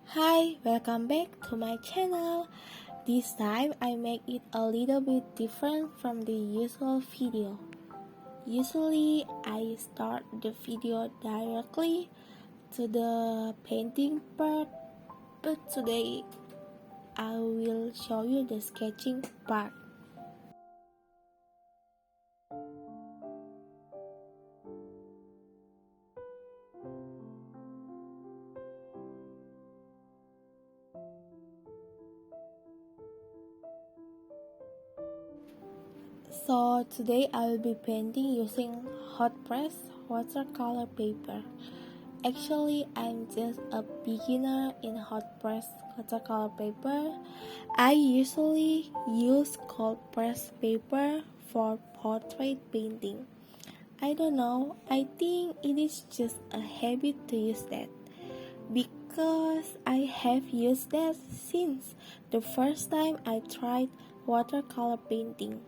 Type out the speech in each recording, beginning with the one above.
Hi, welcome back to my channel. This time I make it a little bit different from the usual video. Usually I start the video directly to the painting part, but today I will show you the sketching part. So today I will be painting using hot press watercolor paper. Actually, I'm just a beginner in hot press watercolor paper. I usually use cold press paper for portrait painting. I don't know, I think it is just a habit to use that because I have used that since the first time I tried watercolor painting.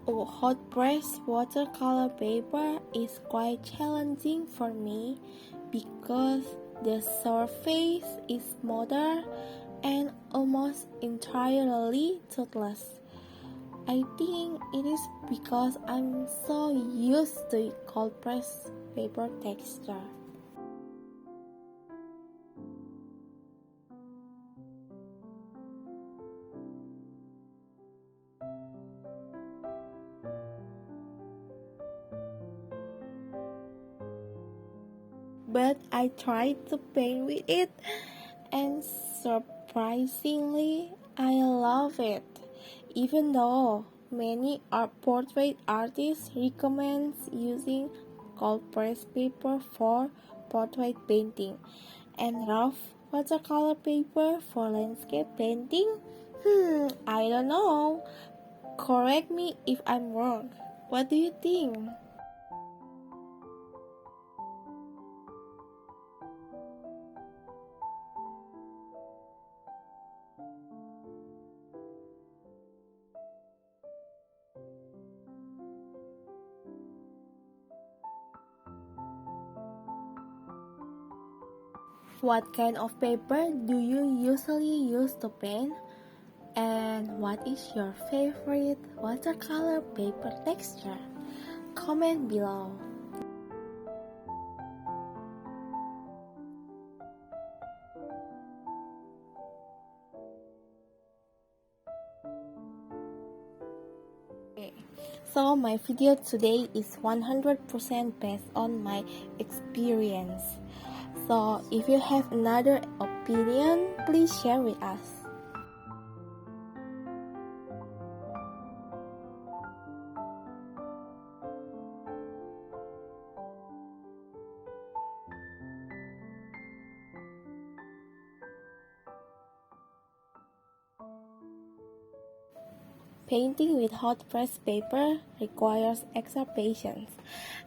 Hot press watercolor paper is quite challenging for me because the surface is smoother and almost entirely toothless. I think it is because I'm so used to cold press paper texture. But I tried to paint with it, and surprisingly, I love it. Even though many portrait artists recommend using cold press paper for portrait painting and rough watercolor paper for landscape painting, I don't know. Correct me if I'm wrong. What do you think? What kind of paper do you usually use to paint? And what is your favorite watercolor paper texture? Comment below. So my video today is 100% based on my experience. So if you have another opinion, please share with us. Painting with hot press paper requires extra patience,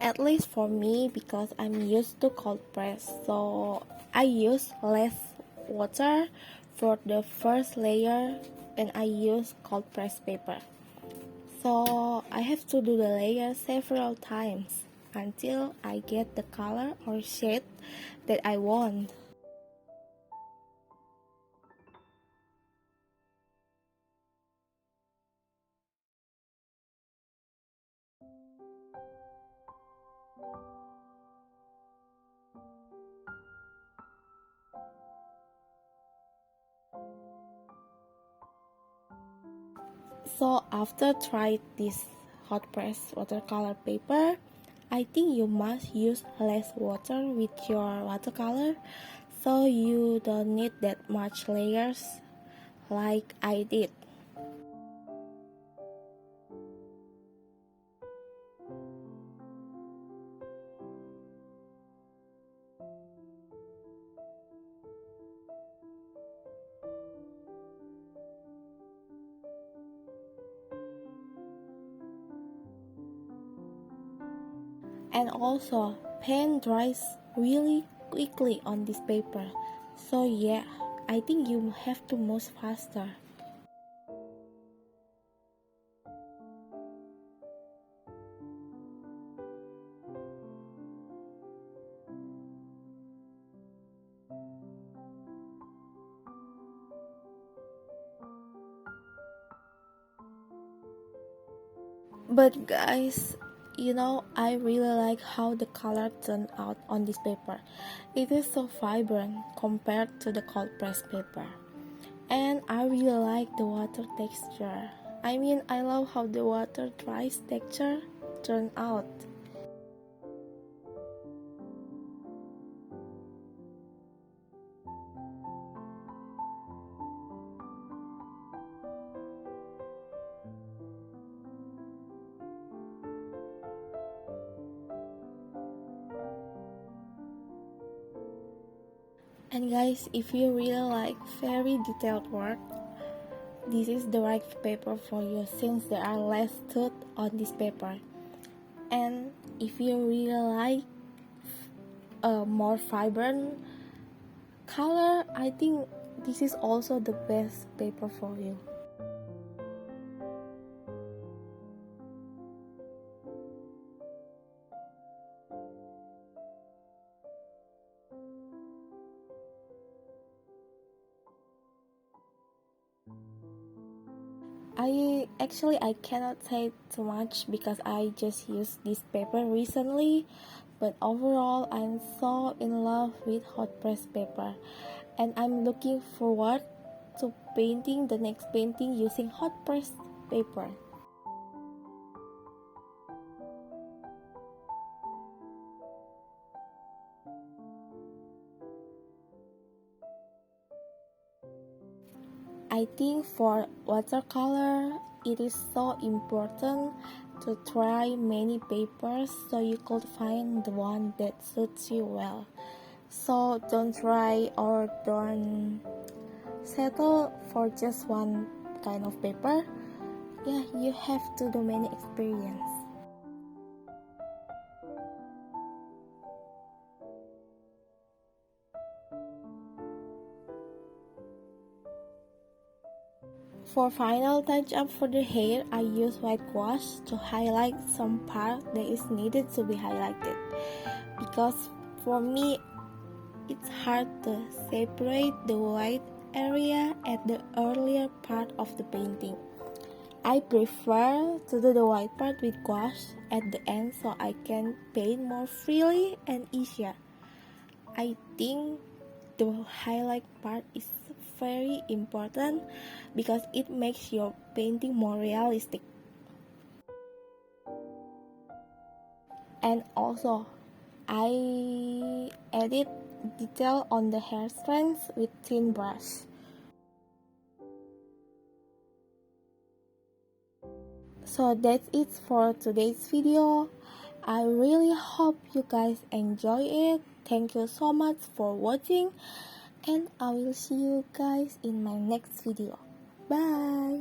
at least for me because I'm used to cold press, so I use less water for the first layer and I use cold press paper. So I have to do the layer several times until I get the color or shade that I want. So after trying this hot press watercolor paper, I think you must use less water with your watercolor so you don't need that much layers like I did. And also, paint dries really quickly on this paper. So yeah, I think you have to move faster. But guys, I really like how the color turned out on this paper. It is so vibrant compared to the cold press paper. And I really like the water texture. I mean, I love how the water dries texture turned out. And guys, if you really like very detailed work, this is the right paper for you since there are less tooth on this paper. And if you really like a more vibrant color, I think this is also the best paper for you. I cannot say too much because I just used this paper recently, but overall I'm so in love with hot press paper, and I'm looking forward to painting the next painting using hot press paper. I think for watercolor, it is so important to try many papers so you could find the one that suits you well. So don't try or don't settle for just one kind of paper. Yeah, you have to do many experience. For final touch up for the hair, I use white gouache to highlight some part that is needed to be highlighted. Because for me, it's hard to separate the white area at the earlier part of the painting. I prefer to do the white part with gouache at the end so I can paint more freely and easier. I think the highlight part is very important because it makes your painting more realistic. And also, I edit detail on the hair strands with thin brush. So that's it for today's video. I really hope you guys enjoy it. Thank you so much for watching, and I will see you guys in my next video. Bye.